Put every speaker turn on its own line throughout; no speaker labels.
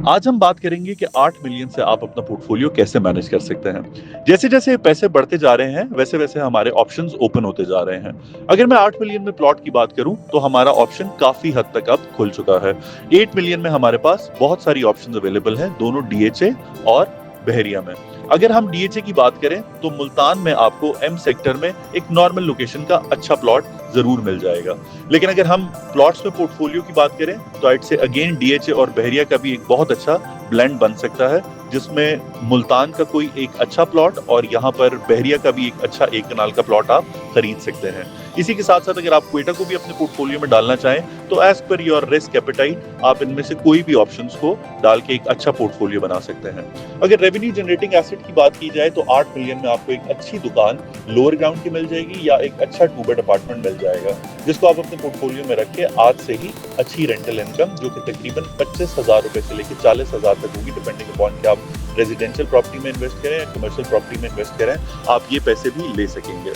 आज हम बात करेंगे कि 8 मिलियन से आप अपना पोर्टफोलियो कैसे मैनेज कर सकते हैं। जैसे-जैसे पैसे बढ़ते जा रहे हैं, वैसे-वैसे हमारे ऑप्शंस ओपन होते जा रहे हैं। अगर मैं 8 मिलियन में प्लॉट की बात करूं, तो हमारा ऑप्शन काफ़ी हद तक अब खुल चुका है। 8 मिलियन में हमारे पास बहुत सारी ऑप्शंस अवेलेबल हैं, दोनों डीएचए और बहरिया में। अगर हम डीएचए की बात करें, तो मुल्तान में आपको एम सेक्टर में एक नॉर्मल लोकेशन का अच्छा प्लॉट ज़रूर मिल जाएगा। लेकिन अगर हम प्लॉट्स में पोर्टफोलियो की बात करें, तो आइड से अगेन डीएचए और बहरिया का भी एक बहुत अच्छा ब्लेंड बन सकता है, जिसमें मुल्तान का कोई एक अच्छा प्लॉट और यहाँ पर बहरिया का भी एक अच्छा 1 कनाल का प्लॉट आप खरीद सकते हैं। इसी के साथ साथ अगर आप क्वेटा को भी अपने पोर्टफोलियो में डालना चाहें, तो as per your risk appetite आप इनमें से कोई भी ऑप्शंस को डाल के एक अच्छा पोर्टफोलियो बना सकते हैं। अगर रेवेन्यू जनरेटिंग एसेट की बात की जाए, तो 8 मिलियन में आपको एक अच्छी दुकान लोअर ग्राउंड की मिल जाएगी या एक अच्छा 2 बेड अपार्टमेंट मिल जाएगा, जिसको आप अपने पोर्टफोलियो में रख के आज से ही अच्छी रेंटल इनकम जो कि तकरीबन 25,000 रुपए से लेकर 40,000 तक होगी, डिपेंडिंग अपॉन कि आप रेजिडेंशियल प्रॉपर्टी में इन्वेस्ट करें या कमर्शियल प्रॉपर्टी में इन्वेस्ट करें, आप ये पैसे भी ले सकेंगे।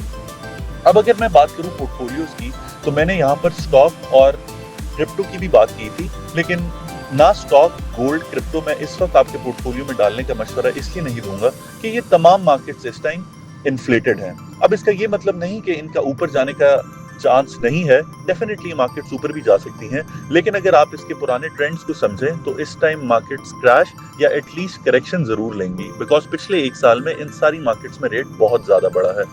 अब अगर मैं बात करूं पोर्टफोलियोज की, तो मैंने यहाँ पर स्टॉक और क्रिप्टो की भी बात की थी, लेकिन ना स्टॉक, गोल्ड, क्रिप्टो मैं इस वक्त आपके पोर्टफोलियो में डालने का मशवरा इसलिए नहीं दूंगा कि ये तमाम मार्केट्स इस टाइम इन्फ्लेटेड हैं। अब इसका ये मतलब नहीं कि इनका ऊपर जाने का चांस नहीं है, डेफिनेटली मार्केट्स ऊपर भी जा सकती हैं, लेकिन अगर आप इसके पुराने ट्रेंड्स को समझें, तो इस टाइम मार्केट्स क्रैश या एटलीस्ट करेक्शन जरूर लेंगी, बिकॉज पिछले 1 साल में इन सारी मार्केट्स में रेट बहुत ज्यादा बढ़ा है।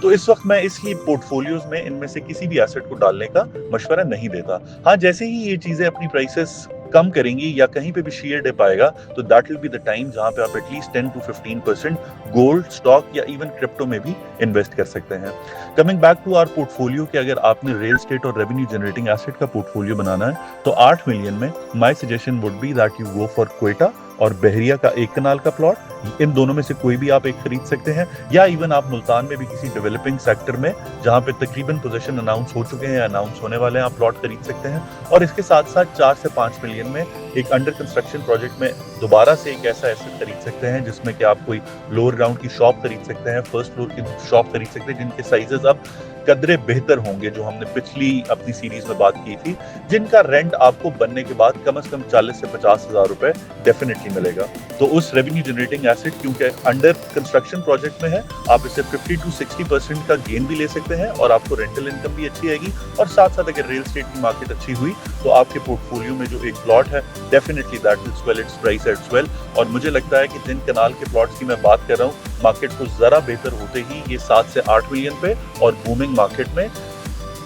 तो इस वक्त मैं इसलिए पोर्टफोलियोज में इनमें से किसी भी एसेट को डालने का मशवरा नहीं देता। हाँ, जैसे ही ये चीजें अपनी प्राइसेस कम करेंगी या कहीं पे भी शेयर डिप आएगा, तो that will be the time जहां पे आप एटलीस्ट 10 to 15% गोल्ड, स्टॉक या इवन क्रिप्टो में भी इन्वेस्ट कर सकते हैं। Coming back to our portfolio कि अगर आपने रियल एस्टेट और रेवेन्यू जनरेटिंग एसेट का पोर्टफोलियो बनाना है, तो 8 मिलियन में my suggestion would be that you go for Quetta और बहरिया का 1 कनाल का प्लॉट। इन दोनों में से कोई भी आप एक खरीद सकते हैं, या इवन आप मुल्तान में भी किसी डेवलपिंग सेक्टर में जहां पे तकरीबन पोजीशन अनाउंस हो चुके हैं या अनाउंस होने वाले हैं, आप प्लॉट खरीद सकते हैं। और इसके साथ साथ 4 से 5 मिलियन में एक अंडर कंस्ट्रक्शन प्रोजेक्ट में दोबारा से एक ऐसा एसेट खरीद सकते हैं, जिसमें कि आप कोई लोअर ग्राउंड की शॉप खरीद सकते हैं, फर्स्ट फ्लोर की शॉप खरीद सकते हैं, जिनके साइजेस अब कदरे बेहतर होंगे, जो हमने पिछली अपनी सीरीज में बात की थी, जिनका रेंट आपको बनने के बाद कम से कम 40 से 50,000 रुपए डेफिनेटली मिलेगा। तो उस रेवेन्यू जनरेटिंग एसेट क्योंकि अंडर कंस्ट्रक्शन प्रोजेक्ट में है, आप इससे 50 to 60% का गेन भी ले सकते हैं और आपको रेंटल इनकम भी अच्छी आएगी। और साथ साथ अगर रियल एस्टेट की मार्केट अच्छी हुई, तो आपके पोर्टफोलियो में जो एक प्लॉट है, definitely that will swell its price as well. और मुझे लगता है कि जिन कनाल के प्लॉट्स की मैं बात कर रहा हूँ, मार्केट को जरा बेहतर होते ही ये 7 से 8 मिलियन पे और बूमिंग मार्केट में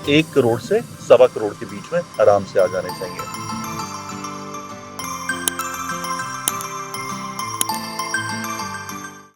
1 करोड़ से 1.25 करोड़ के बीच में आराम से आ जाने चाहिए।